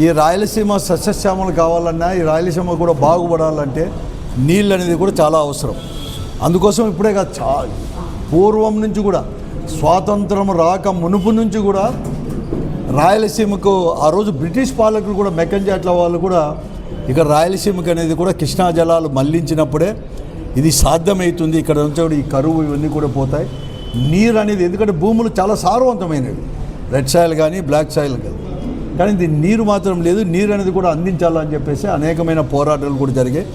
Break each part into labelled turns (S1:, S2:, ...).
S1: ఈ రాయలసీమ సస్యశ్యామలు కావాలన్నా, ఈ రాయలసీమ కూడా బాగుపడాలంటే నీళ్ళు అనేది కూడా చాలా అవసరం. అందుకోసం ఇప్పుడే కాదు, పూర్వం నుంచి కూడా, స్వాతంత్రం రాక మునుపు నుంచి కూడా రాయలసీమకు ఆ రోజు బ్రిటిష్ పాలకులు కూడా, మెకంజాట్ల వాళ్ళు కూడా ఇక్కడ రాయలసీమకు అనేది కూడా కృష్ణా జలాలు మళ్లించినప్పుడే ఇది సాధ్యమవుతుంది. ఇక్కడ నుంచి ఈ కరువు ఇవన్నీ కూడా పోతాయి. నీరు అనేది, ఎందుకంటే భూములు చాలా సారవంతమైనవి, రెడ్ సాయిల్ కానీ బ్లాక్ సాయిల్ కానీ ఇది నీరు మాత్రం లేదు. నీరు అనేది కూడా అందించాలని చెప్పేసి అనేకమైన పోరాటాలు కూడా జరిగాయి.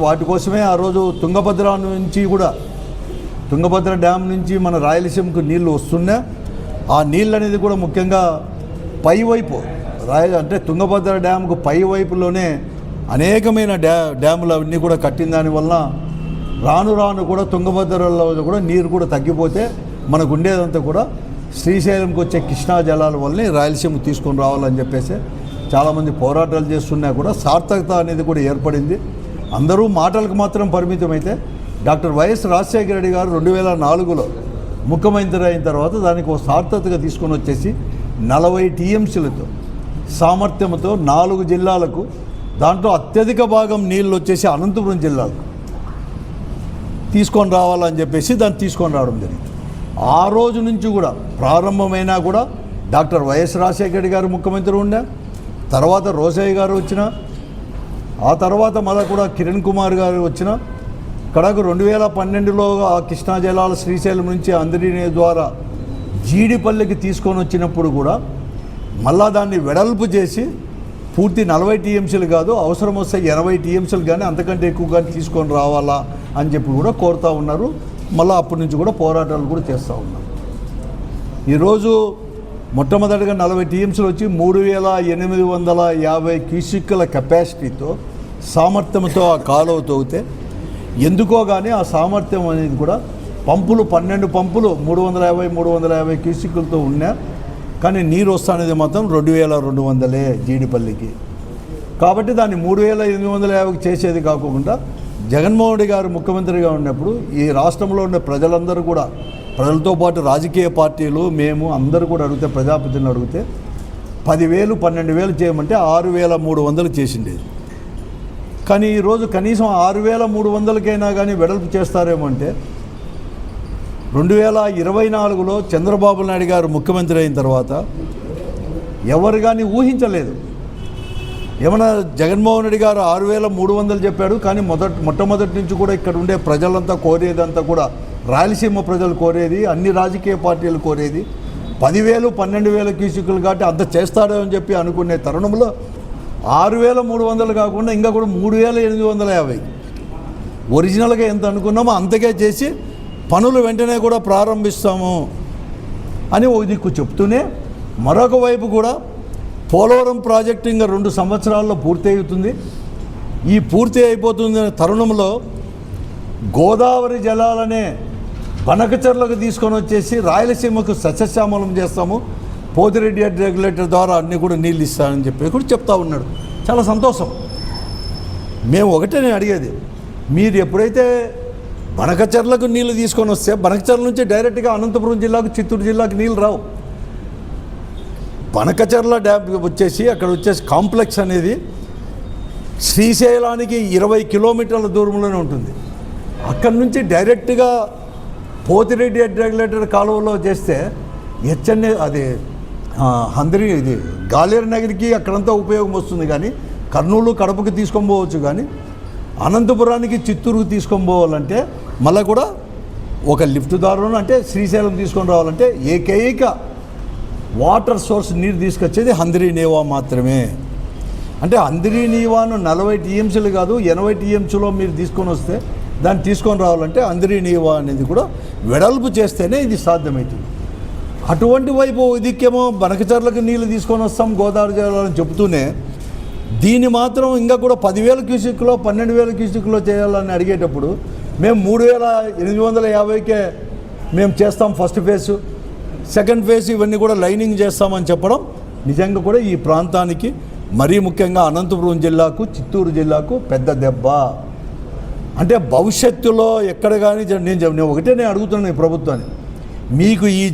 S1: వాటి కోసమే ఆ రోజు తుంగభద్ర నుంచి కూడా, తుంగభద్ర డ్యామ్ నుంచి మన రాయలసీమకు నీళ్లు వస్తున్నా, ఆ నీళ్ళు అనేది కూడా ముఖ్యంగా పైవైపు అంటే తుంగభద్ర డ్యామ్కు పైవైపులోనే అనేకమైన డ్యాములు అవన్నీ కూడా కట్టిన దానివల్ల రాను రాను కూడా తుంగభద్రలో కూడా నీరు కూడా తగ్గిపోతే మనకు ఉండేదంతా కూడా శ్రీశైలంకి వచ్చే కృష్ణా జలాల వల్లనే రాయలసీమకు తీసుకొని రావాలని చెప్పేసి చాలామంది పోరాటాలు చేస్తున్నా కూడా సార్థకత అనేది కూడా ఏర్పడింది. అందరూ మాటలకు మాత్రం పరిమితమైతే డాక్టర్ వైఎస్ రాజశేఖర రెడ్డి గారు 2004లో ముఖ్యమంత్రి అయిన తర్వాత దానికి ఒక సార్థకతగా తీసుకొని వచ్చేసి 40 టీఎంసీలతో సామర్థ్యంతో 4 జిల్లాలకు, దాంట్లో అత్యధిక భాగం నీళ్ళు వచ్చేసి అనంతపురం జిల్లాకు తీసుకొని రావాలని చెప్పేసి దాన్ని తీసుకొని రావడం జరిగింది. ఆ రోజు నుంచి కూడా ప్రారంభమైనా కూడా డాక్టర్ వైఎస్ రాజశేఖర రెడ్డి గారు ముఖ్యమంత్రి ఉండే, తర్వాత రోసయ్య గారు వచ్చిన, ఆ తర్వాత మళ్ళీ కూడా కిరణ్ కుమార్ గారు వచ్చిన, కడకు 2012లో ఆ కృష్ణా జలాల శ్రీశైలం నుంచి అందిరిని ద్వారా జీడిపల్లికి తీసుకొని వచ్చినప్పుడు కూడా మళ్ళా దాన్ని వెడల్పు చేసి పూర్తి 40 టీఎంసీలు కాదు, అవసరం వస్తే 80 టీఎంసీలు కానీ అంతకంటే ఎక్కువ కానీ తీసుకొని రావాలా అని చెప్పి కూడా కోరుతూ ఉన్నారు. మళ్ళీ అప్పటి నుంచి కూడా పోరాటాలు కూడా చేస్తూ ఉన్నారు. ఈరోజు మొట్టమొదటిగా 40 టీఎంసీలు వచ్చి 3850 క్యూసిక్ల కెపాసిటీతో సామర్థ్యంతో ఆ కాలువ తవ్వితే, ఎందుకో కానీ ఆ సామర్థ్యం అనేది కూడా పంపులు 12 పంపులు 350 క్యూసిక్లతో ఉన్నా కానీ నీరు వస్తానేది మాత్రం 2200 జీడిపల్లికి. కాబట్టి దాన్ని 3850 చేసేది కాకుండా జగన్మోహన్ రెడ్డి గారు ముఖ్యమంత్రిగా ఉన్నప్పుడు ఈ రాష్ట్రంలో ఉన్న ప్రజలందరూ కూడా, ప్రజలతో పాటు రాజకీయ పార్టీలు, మేము అందరూ కూడా అడిగితే, ప్రజాప్రతినిధులు అడిగితే 10,000 12,000 చేయమంటే 6,300 చేసిండేది. కానీ ఈరోజు కనీసం 6,300కైనా కానీ వెడల్పు చేస్తారేమో అంటే 2024లో చంద్రబాబు నాయుడు గారు ముఖ్యమంత్రి అయిన తర్వాత ఎవరు కానీ ఊహించలేదు. ఏమన్నా జగన్మోహన్ రెడ్డి గారు 6,300 చెప్పాడు, కానీ మొట్టమొదటి నుంచి కూడా ఇక్కడ ఉండే ప్రజలంతా కోరేదంతా కూడా, రాయలసీమ ప్రజలు కోరేది, అన్ని రాజకీయ పార్టీలు కోరేది 10,000 12,000 క్యూసిక్లు కాబట్టి అంత చేస్తాడో అని చెప్పి అనుకునే తరుణంలో 6,300 కాకుండా ఇంకా కూడా 3,850 ఒరిజినల్గా ఎంత అనుకున్నామో అంతకే చేసి పనులు వెంటనే కూడా ప్రారంభిస్తాము అని ఒక దిక్కు చెప్తూనే, మరొక వైపు కూడా పోలవరం ప్రాజెక్టు ఇంకా 2 సంవత్సరాల్లో పూర్తి అవుతుంది. ఈ పూర్తి అయిపోతున్న తరుణంలో గోదావరి జలాలనే బనకచెర్లకు తీసుకొని వచ్చేసి రాయలసీమకు సస్యశ్యామలం చేస్తాము, పోతిరెడ్డి రెగ్యులేటర్ ద్వారా అన్నీ కూడా నీళ్ళు ఇస్తానని చెప్పి కూడా చెప్తా ఉన్నాడు. చాలా సంతోషం. మేము ఒకటే నేను అడిగేది, మీరు ఎప్పుడైతే బనకచెర్లకు నీళ్ళు తీసుకొని వస్తే బనకచెర్ల నుంచి డైరెక్ట్గా అనంతపురం జిల్లాకు, చిత్తూరు జిల్లాకు నీళ్ళు రావు. బనకచెర్ల డ్యామ్ వచ్చేసి అక్కడ వచ్చేసి కాంప్లెక్స్ అనేది శ్రీశైలానికి 20 కిలోమీటర్ల దూరంలోనే ఉంటుంది. అక్కడి నుంచి డైరెక్ట్గా పోతిరెడ్డి రెగ్యులేటర్ కాలువలో చేస్తే హెచ్ఎన్ఏ అది హంద్రి ఇది గాలేరు నగరికి అక్కడంతా ఉపయోగం వస్తుంది. కానీ కర్నూలు కడపకి తీసుకొని పోవచ్చు, కానీ అనంతపురానికి చిత్తూరుకు తీసుకొని పోవాలంటే మళ్ళీ కూడా ఒక లిఫ్ట్ దారులను, అంటే శ్రీశైలం తీసుకొని రావాలంటే ఏకైక వాటర్ సోర్స్ నీరు తీసుకొచ్చేది హంద్రి నీవా మాత్రమే. అంటే హంద్రి నీవాను 40 టీఎంసీలు కాదు 80 టీఎంసీలో మీరు తీసుకొని వస్తే దాన్ని తీసుకొని రావాలంటే హంద్రి నీవా అనేది కూడా వెడల్పు చేస్తేనే ఇది సాధ్యమవుతుంది. అటువంటి వైపు ఇదికేమో బనకచెర్లకు నీళ్ళు తీసుకొని వస్తాం గోదావరి జలాలని చెబుతూనే, దీన్ని మాత్రం ఇంకా కూడా 10,000 క్యూసిక్లో 12,000 క్యూసిక్లో చేయాలని అడిగేటప్పుడు మేము 3,850కే మేము చేస్తాం ఫస్ట్ ఫేజ్, సెకండ్ ఫేజ్ ఇవన్నీ కూడా లైనింగ్ చేస్తామని చెప్పడం నిజంగా కూడా ఈ ప్రాంతానికి, మరీ ముఖ్యంగా అనంతపురం జిల్లాకు, చిత్తూరు జిల్లాకు పెద్ద దెబ్బ. అంటే భవిష్యత్తులో ఎక్కడ కానీ నేను ఒకటే నేను అడుగుతున్నాను ఈ ప్రభుత్వాన్ని, మీకు ఈ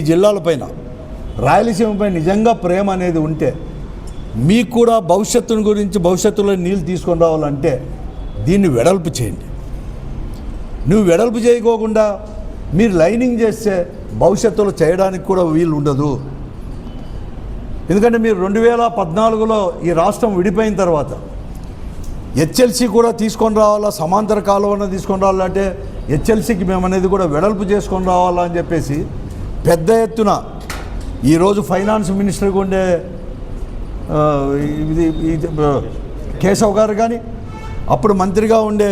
S1: జిల్లాలపైన రాయలసీమపై నిజంగా ప్రేమ అనేది ఉంటే మీకు కూడా భవిష్యత్తుని గురించి భవిష్యత్తులో నీళ్ళు తీసుకొని రావాలంటే దీన్ని వెడల్పు చేయండి. నువ్వు వెడల్పు చేయకోకుండా మీరు లైనింగ్ చేస్తే భవిష్యత్తులో చేయడానికి కూడా వీలు ఉండదు. ఎందుకంటే మీరు 2014లో ఈ రాష్ట్రం విడిపోయిన తర్వాత హెచ్ఎల్సి కూడా తీసుకొని రావాలా, సమాంతర కాలువన తీసుకొని రావాలంటే హెచ్ఎల్సికి మేము అనేది కూడా వెడల్పు చేసుకొని రావాలా అని చెప్పేసి పెద్ద ఎత్తున ఈరోజు ఫైనాన్స్ మినిస్టర్గా ఉండే కేశవ్ గారు కానీ, అప్పుడు మంత్రిగా ఉండే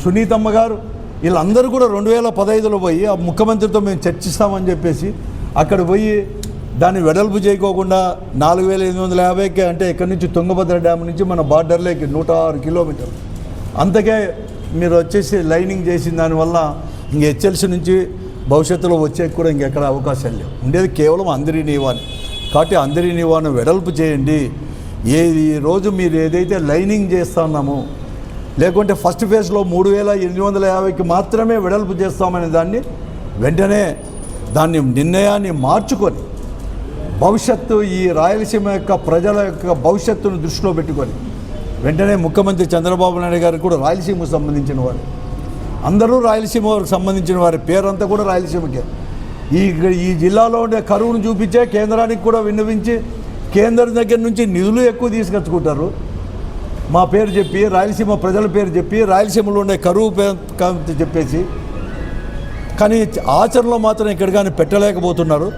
S1: సునీతమ్మ గారు, వీళ్ళందరూ కూడా 2015లో పోయి ఆ ముఖ్యమంత్రితో మేము చర్చిస్తామని చెప్పేసి అక్కడ పోయి దాన్ని వెడల్పు చేయకోకుండా 4850కి, అంటే ఇక్కడి నుంచి తుంగభద్ర డ్యామ్ నుంచి మన బార్డర్లోకి 106 కిలోమీటర్లు అంతకే మీరు వచ్చేసి లైనింగ్ చేసిన దానివల్ల ఇంక హెచ్ఎల్సి నుంచి భవిష్యత్తులో వచ్చే కూడా ఇంకెక్కడ అవకాశాలు లేవు. ఉండేది కేవలం అందరి నీవాని. కాబట్టి అందరి నీవాను వెడల్పు చేయండి. ఈ రోజు మీరు ఏదైతే లైనింగ్ చేస్తున్నామో, లేకుంటే ఫస్ట్ ఫేజ్లో 3850కి మాత్రమే వెడల్పు చేస్తామనే దాన్ని వెంటనే దాన్ని నిర్ణయాన్ని మార్చుకొని భవిష్యత్తు, ఈ రాయలసీమ యొక్క ప్రజల యొక్క భవిష్యత్తును దృష్టిలో పెట్టుకొని వెంటనే ముఖ్యమంత్రి చంద్రబాబు నాయుడు గారు కూడా రాయలసీమకు సంబంధించిన వారు, అందరూ రాయలసీమ వారికి సంబంధించిన వారి పేరంతా కూడా రాయలసీమకే. ఈ జిల్లాలో ఉండే కరువును చూపించే కేంద్రానికి కూడా విన్నవించి కేంద్రం దగ్గర నుంచి నిధులు ఎక్కువ తీసుకొచ్చుకుంటారు. మా పేరు చెప్పి, రాయలసీమ ప్రజల పేరు చెప్పి, రాయలసీమలో ఉండే కరువు పేరు చెప్పేసి, కానీ ఆచరణలో మాత్రం ఇక్కడ కానీ పెట్టలేకపోతున్నారు.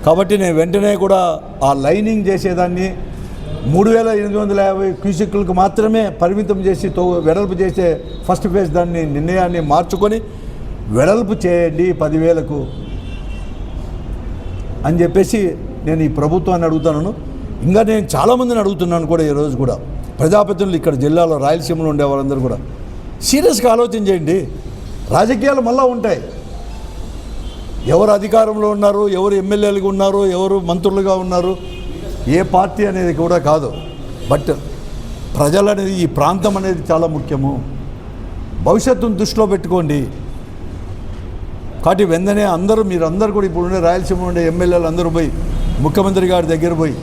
S1: కాబట్టి నేను వెంటనే కూడా ఆ లైనింగ్ చేసేదాన్ని 3850 క్యూసెక్కులకు మాత్రమే పరిమితం చేసి వెడల్పు చేసే ఫస్ట్ ఫేజ్ దాన్ని నిర్ణయాన్ని మార్చుకొని వెడల్పు చేయండి 10,000కు అని చెప్పేసి నేను ఈ ప్రభుత్వాన్ని అడుగుతాను. ఇంకా నేను చాలామందిని అడుగుతున్నాను కూడా. ఈరోజు కూడా ప్రజాప్రతినిధులు ఇక్కడ జిల్లాలో రాయలసీమలో ఉండే వాళ్ళందరూ కూడా సీరియస్గా ఆలోచన చేయండి. రాజకీయాలు మళ్ళా ఉంటాయి. ఎవరు అధికారంలో ఉన్నారు, ఎవరు ఎమ్మెల్యేలుగా ఉన్నారు, ఎవరు మంత్రులుగా ఉన్నారు, ఏ పార్టీ అనేది కూడా కాదు. బట్ ప్రజలు అనేది, ఈ ప్రాంతం అనేది చాలా ముఖ్యము. భవిష్యత్తును దృష్టిలో పెట్టుకోండి. కాబట్టి వెంటనే మీరందరూ కూడా ఇప్పుడు ఉండే రాయలసీమ ఉండే ఎమ్మెల్యేలు అందరూ పోయి ముఖ్యమంత్రి గారి దగ్గర పోయి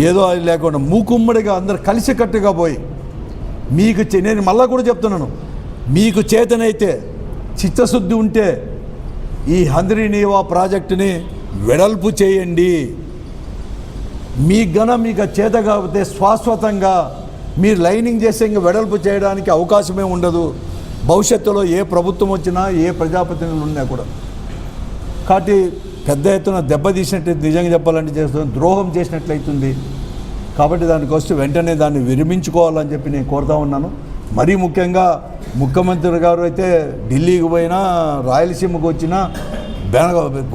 S1: ఏదో అది లేకుండా మూకుమ్మడిగా అందరు కలిసికట్టుగా పోయి నేను మళ్ళా కూడా చెప్తున్నాను, మీకు చేతనైతే చిత్తశుద్ధి ఉంటే ఈ హంద్రీనీవా ప్రాజెక్టుని వెడల్పు చేయండి. మీకు చేత కాకపోతే శాశ్వతంగా మీరు లైనింగ్ చేసే ఇంకా వెడల్పు చేయడానికి అవకాశమే ఉండదు. భవిష్యత్తులో ఏ ప్రభుత్వం వచ్చినా, ఏ ప్రజాప్రతినిధులు ఉన్నా కూడా. కాబట్టి పెద్ద ఎత్తున దెబ్బతీసినట్టు, నిజంగా చెప్పాలంటే చేస్తుంది, ద్రోహం చేసినట్లయితుంది. కాబట్టి దానికోసం వెంటనే దాన్ని విరమించుకోవాలని చెప్పి నేను కోరుతా ఉన్నాను. మరీ ముఖ్యంగా ముఖ్యమంత్రి గారు అయితే ఢిల్లీకి పోయినా, రాయలసీమకు వచ్చినా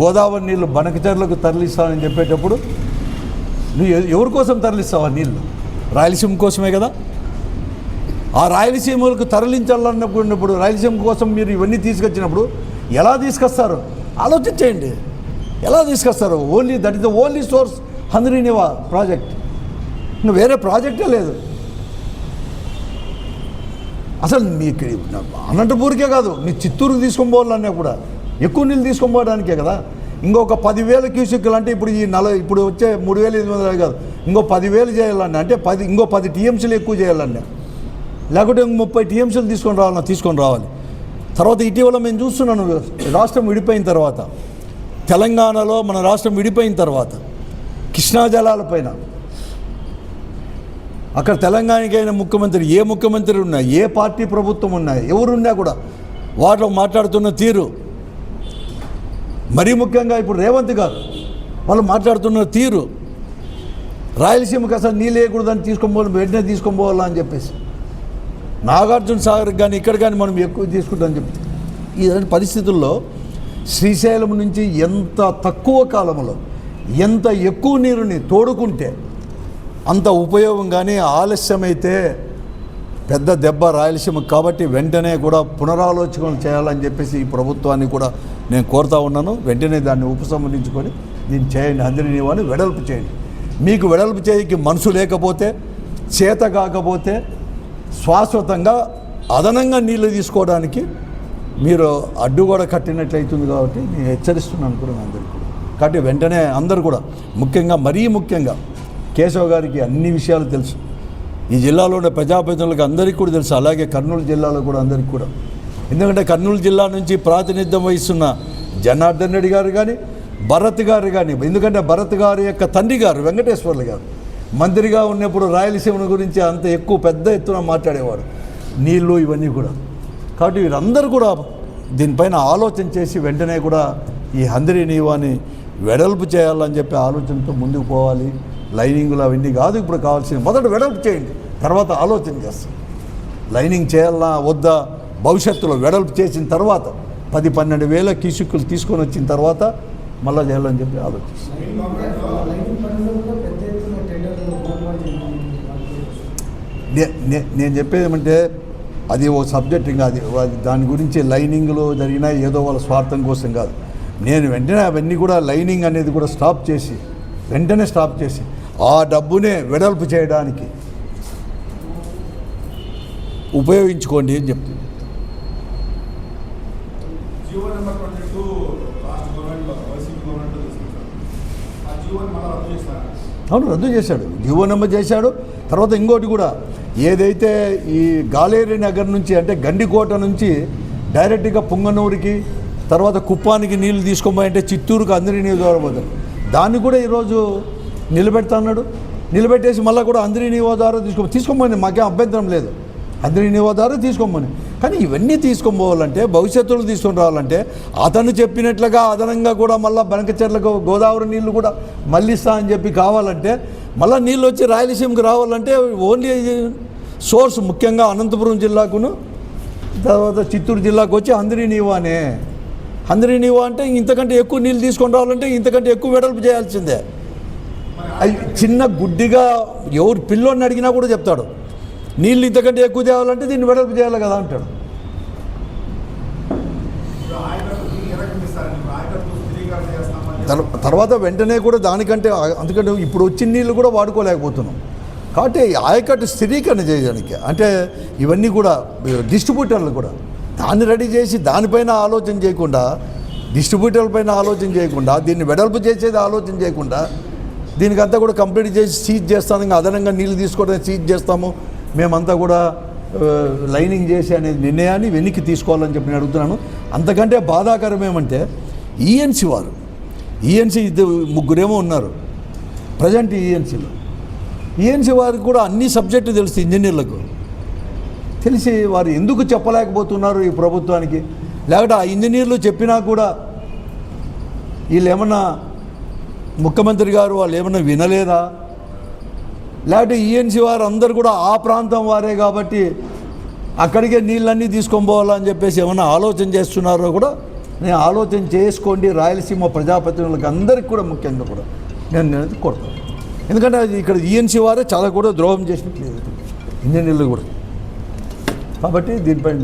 S1: గోదావరి నీళ్ళు బనకచర్లకు తరలిస్తానని చెప్పేటప్పుడు నువ్వు ఎవరి కోసం తరలిస్తావా నీళ్ళు? రాయలసీమ కోసమే కదా. ఆ రాయలసీమలకు తరలించాలన్నప్పుడు రాయలసీమ కోసం మీరు ఇవన్నీ తీసుకొచ్చినప్పుడు ఎలా తీసుకొస్తారు ఆలోచించేయండి. ఎలా తీసుకొస్తారు? That is the only source Handrineeva project. ఇంకా వేరే ప్రాజెక్టే లేదు. అసలు మీకు అనంతపూర్కే కాదు, మీ చిత్తూరుకి తీసుకొని పోవాలన్నా కూడా ఎక్కువ నీళ్ళు తీసుకొని పోవడానికే కదా. ఇంకొక 10,000 క్యూసెక్కులు అంటే ఇప్పుడు ఇప్పుడు వచ్చే 3,800 కాదు, ఇంకో 10,000 చేయాలన్నా అంటే ఇంకో 10 టీఎంసీలు ఎక్కువ చేయాలన్నా, లేకుంటే ఇంకో 30 టీఎంసీలు తీసుకొని రావాలి. తర్వాత ఇటీవల మేము చూస్తున్నాను, రాష్ట్రం విడిపోయిన తర్వాత, తెలంగాణలో మన రాష్ట్రం విడిపోయిన తర్వాత కృష్ణా జలాలపైన అక్కడ తెలంగాణకైన ముఖ్యమంత్రి, ఏ ముఖ్యమంత్రి ఉన్నా, ఏ పార్టీ ప్రభుత్వం ఉన్నా, ఎవరున్నా కూడా వాటిలో మాట్లాడుతున్న తీరు, మరీ ముఖ్యంగా ఇప్పుడు రేవంత్ గారు వాళ్ళు మాట్లాడుతున్న తీరు, రాయలసీమకి అసలు నీళ్ళు వేయకూడదని వెంటనే తీసుకొని పోవాలా అని చెప్పేసి, నాగార్జున సాగర్ కానీ ఇక్కడ కానీ మనం ఎక్కువ తీసుకుంటామని చెప్పి, ఇలాంటి పరిస్థితుల్లో శ్రీశైలం నుంచి ఎంత తక్కువ కాలంలో ఎంత ఎక్కువ నీరుని తోడుకుంటే అంత ఉపయోగం. కానీ ఆలస్యమైతే పెద్ద దెబ్బ రాయలసీమకు. కాబట్టి వెంటనే కూడా పునరాలోచన చేయాలని చెప్పేసి ఈ ప్రభుత్వాన్ని కూడా నేను కోరుతా ఉన్నాను. వెంటనే దాన్ని ఉపసంహరించుకొని దీన్ని చేయండి, హంద్రీనీవాని వెడల్పు చేయండి. మీకు వెడల్పు చేయకి మనసు లేకపోతే, చేత కాకపోతే శాశ్వతంగా అదనంగా నీళ్లు తీసుకోవడానికి మీరు అడ్డుగోడ కట్టినట్లయితుంది. కాబట్టి నేను హెచ్చరిస్తున్నాను కూడా అందరికీ. కాబట్టి వెంటనే అందరూ కూడా మరీ ముఖ్యంగా కేశవ్ గారికి అన్ని విషయాలు తెలుసు, ఈ జిల్లాలో ఉన్న ప్రజాప్రతినిధులకు అందరికీ కూడా తెలుసు, అలాగే కర్నూలు జిల్లాలో కూడా అందరికీ కూడా. ఎందుకంటే కర్నూలు జిల్లా నుంచి ప్రాతినిధ్యం వహిస్తున్న జనార్దన్ రెడ్డి గారు కానీ భరత్ గారు కానీ, ఎందుకంటే భరత్ గారి యొక్క తండ్రి గారు వెంకటేశ్వర్లు గారు మంత్రిగా ఉన్నప్పుడు రాయలసీమ గురించి అంత ఎక్కువ పెద్ద ఎత్తున మాట్లాడేవాడు, నీళ్ళు ఇవన్నీ కూడా. కాబట్టి వీరందరూ కూడా దీనిపైన ఆలోచన చేసి వెంటనే కూడా ఈ హంద్రీ నీవాని వెడల్పు చేయాలని చెప్పి ఆలోచనతో ముందుకు పోవాలి. లైనింగ్లు అవన్నీ కాదు ఇప్పుడు కావాల్సింది, మొదట వెడల్పు చేయండి, తర్వాత ఆలోచన చేస్తాం. లైనింగ్ చేయాలన్నా వద్దా, భవిష్యత్తులో వెడల్పు చేసిన తర్వాత 10-12 వేల క్యూసెక్కులు తీసుకొని వచ్చిన తర్వాత మళ్ళీ చేయాలని చెప్పి ఆలోచిస్తాం. నేను చెప్పేది ఏమంటే అది ఓ సబ్జెక్ట్, ఇంకా అది దాని గురించి లైనింగ్లో జరిగినా ఏదో వాళ్ళ స్వార్థం కోసం కాదు. నేను వెంటనే అవన్నీ కూడా లైనింగ్ అనేది కూడా వెంటనే స్టాప్ చేసి ఆ డబ్బునే వెడల్పు చేయడానికి ఉపయోగించుకోండి అని చెప్తుంది. అవును, రద్దు చేశాడు, జీవో నెంబర్ చేశాడు. తర్వాత ఇంకోటి కూడా, ఏదైతే ఈ గాలేరి నగర్ నుంచి అంటే గండికోట నుంచి డైరెక్ట్గా పుంగనూరుకి తర్వాత కుప్పానికి నీళ్లు తీసుకోమంటే చిత్తూరుకు అందరి నీళ్ళు ద్వారా దాన్ని కూడా ఈరోజు నిలబెట్టేసి మళ్ళీ కూడా అందరి నీవో ద్వారా తీసుకోమని మాకేం అభ్యంతరం లేదు, అందరి నీవో ద్వారా తీసుకోమని. కానీ ఇవన్నీ తీసుకోపోవాలంటే భవిష్యత్తులో తీసుకొని రావాలంటే అతను చెప్పినట్లుగా అదనంగా కూడా మళ్ళీ బనకచెర్లకు గోదావరి నీళ్లు కూడా మళ్ళిస్తా అని చెప్పి కావాలంటే మళ్ళీ నీళ్ళు వచ్చి రాయలసీమకు రావాలంటే ఓన్లీ సోర్స్ ముఖ్యంగా అనంతపురం జిల్లాకును తర్వాత చిత్తూరు జిల్లాకు వచ్చి హంద్రీ నీవా అంటే ఇంతకంటే ఎక్కువ నీళ్ళు తీసుకొని రావాలంటే ఇంతకంటే ఎక్కువ వెడల్పు చేయాల్సిందే. అది చిన్న గుడ్డిగా ఎవరు పిల్లోని అడిగినా కూడా చెప్తాడు, నీళ్ళు ఇంతకంటే ఎక్కువ చేయాలంటే దీన్ని వెడల్పు చేయాలి కదా అంటాడు. తర్వాత వెంటనే కూడా దానికంటే అందుకంటే ఇప్పుడు వచ్చిన నీళ్ళు కూడా వాడుకోలేకపోతున్నాం. కాబట్టి ఆయకట్టు స్థిరీకరణ చేయడానికి అంటే ఇవన్నీ కూడా డిస్ట్రిబ్యూటర్లు కూడా దాన్ని రెడీ చేసి దానిపైన ఆలోచన చేయకుండా, డిస్ట్రిబ్యూటర్ల పైన ఆలోచన చేయకుండా, దీన్ని వెడల్పు చేసేది ఆలోచన చేయకుండా దీనికంతా కూడా కంప్లీట్ చేసి సీజ్ చేస్తాను, ఇంకా అదనంగా నీళ్ళు తీసుకోవడానికి సీజ్ చేస్తాము, మేమంతా కూడా లైనింగ్ చేసి అనేది నిర్ణయాన్ని వెనక్కి తీసుకోవాలని చెప్పి నేను అడుగుతున్నాను. అంతకంటే బాధాకరం ఏమంటే ఈఎన్సీ ముగ్గురేమో ఉన్నారు ప్రజెంట్ ఈఎన్సీ వారికి కూడా అన్ని సబ్జెక్టు తెలుసు, ఇంజనీర్లకు తెలిసి వారు ఎందుకు చెప్పలేకపోతున్నారు ఈ ప్రభుత్వానికి? లేకపోతే ఆ ఇంజనీర్లు చెప్పినా కూడా వీళ్ళు ఏమన్నా ముఖ్యమంత్రి గారు వాళ్ళు ఏమన్నా వినలేదా? లేకపోతే ఈఎన్సీ వారు అందరు కూడా ఆ ప్రాంతం వారే కాబట్టి అక్కడికే నీళ్ళన్నీ తీసుకొని పోవాలని చెప్పేసి ఏమన్నా ఆలోచన చేస్తున్నారో కూడా నేను ఆలోచన చేసుకోండి. రాయలసీమ ప్రజాప్రతినిధులకు అందరికీ కూడా ముఖ్యంగా కూడా నేను కోరుతాను. ఎందుకంటే ఇక్కడ ఈఎన్సీ వారే చాలా కూడా ద్రోహం చేసినట్లేదు ఇంజనీర్లు కూడా. కాబట్టి దీనిపైన